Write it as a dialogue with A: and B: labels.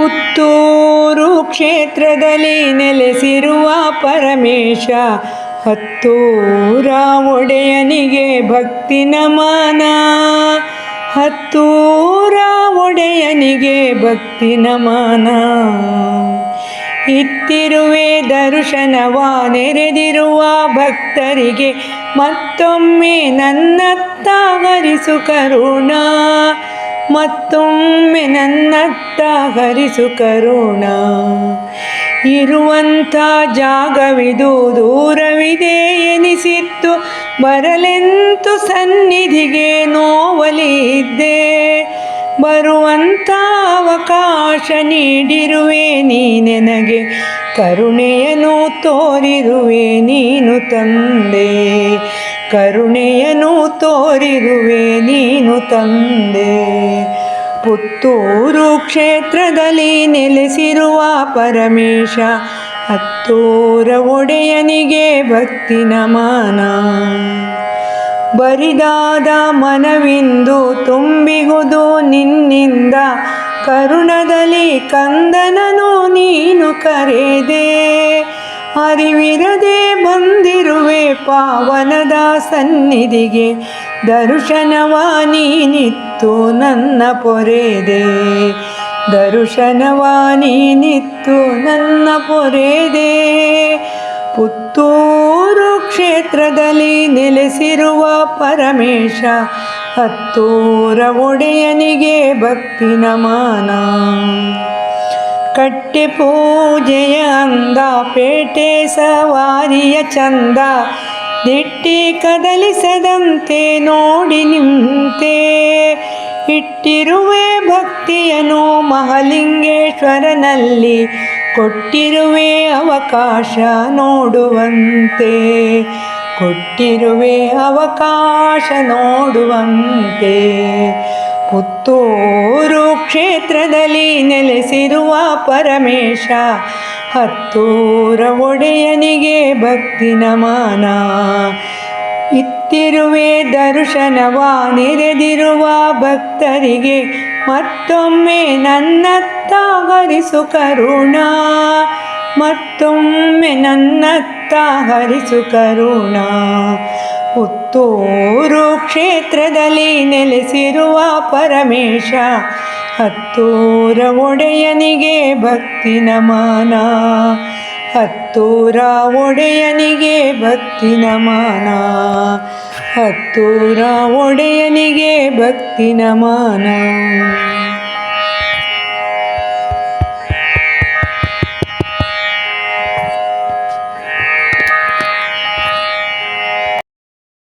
A: ಪುತ್ತೂರು ಕ್ಷೇತ್ರದಲ್ಲಿ ನೆಲೆಸಿರುವ ಪರಮೇಶ, ಹತ್ತೂರ ಒಡೆಯನಿಗೆ ಭಕ್ತಿ ನಮನ. ಹತ್ತೂರ ಒಡೆಯನಿಗೆ ಭಕ್ತಿ ನಮನ. ಇತ್ತಿರುವೆ ದರ್ಶನವ ನೆರೆದಿರುವ ಭಕ್ತರಿಗೆ ಮತ್ತೊಮ್ಮೆ ನನ್ನತ್ತ ಹರಿಸು ಕರುಣ. ಮತ್ತೊಮ್ಮೆ ನನ್ನತ್ತ ಹರಿಸು ಕರುಣ. ಇರುವಂಥ ಜಾಗವಿದು ದೂರವಿದೆ ಎನಿಸಿತ್ತು, ಬರಲೆಂತು ಸನ್ನಿಧಿಗೆ ನೋವಲಿದ್ದೆ. ಬರುವಂಥ ಅವಕಾಶ ನೀಡಿರುವೆ ನೀ ನನಗೆ, ಕರುಣೆಯನ್ನು ತೋರಿರುವೆ ನೀನು ತಂದೆ. ಕರುಣೆಯನ್ನು ತೋರಿರುವೆ ನೀನು ತಂದೆ. ಪುತ್ತೂರು ಕ್ಷೇತ್ರದಲ್ಲಿ ನೆಲೆಸಿರುವ ಪರಮೇಶ, ಹತ್ತೂರ ಒಡೆಯನಿಗೆ ಭಕ್ತಿ ನಮನ. ಬರಿದಾದ ಮನವಿಂದು ತುಂಬಿಗುವುದು ನಿನ್ನಿಂದ, ಕರುಣದಲ್ಲಿ ಕಂದನನು ನೀನು ಕರೆದೆ. ಅರಿವಿರದೆ ಬಂದಿರುವೆ ಪಾವನದ ಸನ್ನಿಧಿಗೆ, ದರ್ಶನವ ನೀನಿತ್ತು ನನ್ನ ಪೊರೆದೆ. ದರ್ಶನವ ನೀನಿತ್ತು ನನ್ನ ಪೊರೆದೆ. ಪುತ್ತೂರು ಕ್ಷೇತ್ರದಲ್ಲಿ ನೆಲೆಸಿರುವ ಪರಮೇಶ, ಹತ್ತೂರ ಒಡೆಯನಿಗೆ ಭಕ್ತಿ ನಮನ. ಕಟ್ಟೆ ಪೂಜೆಯ ಅಂದ, ಪೇಟೆ ಸವಾರಿಯ ಚಂದ, ದಿಟ್ಟಿ ಕದಲಿಸದಂತೆ ನೋಡಿ ನಿಂತೆ. ಇಟ್ಟಿರುವೆ ಭಕ್ತಿಯನು ಮಹಾಲಿಂಗೇಶ್ವರನಲ್ಲಿ, ಕೊಟ್ಟಿರುವೆ ಅವಕಾಶ ನೋಡುವಂತೆ. ಕೊಟ್ಟಿರುವೆ ಅವಕಾಶ ನೋಡುವಂತೆ. ಪುತ್ತೂರು ಕ್ಷೇತ್ರದಲ್ಲಿ ನೆಲೆಸಿರುವ ಪರಮೇಶ, ಹತ್ತೂರ ಒಡೆಯನಿಗೆ ಭಕ್ತಿ ನಮನ. ಇತ್ತಿರುವೆ ದರ್ಶನವ ನೆರೆದಿರುವ ಭಕ್ತರಿಗೆ ಮತ್ತೊಮ್ಮೆ ನನ್ನತ್ತ ಹರಿಸು ಕರುಣ. ಮತ್ತೊಮ್ಮೆ ನನ್ನತ್ತ ಹರಿಸು ಕರುಣ. ಪುತ್ತೂರು ಕ್ಷೇತ್ರದಲ್ಲಿ ನೆಲೆಸಿರುವ ಪರಮೇಶ, ಹತ್ತೂರ ಒಡೆಯನಿಗೆ ಭಕ್ತಿ ನಮನ. ಹತ್ತೂರ ಒಡೆಯನಿಗೆ ಭಕ್ತಿ ನಮನ. ಹತ್ತೂರ ಒಡೆಯನಿಗೆ ಭಕ್ತಿ ನಮನ.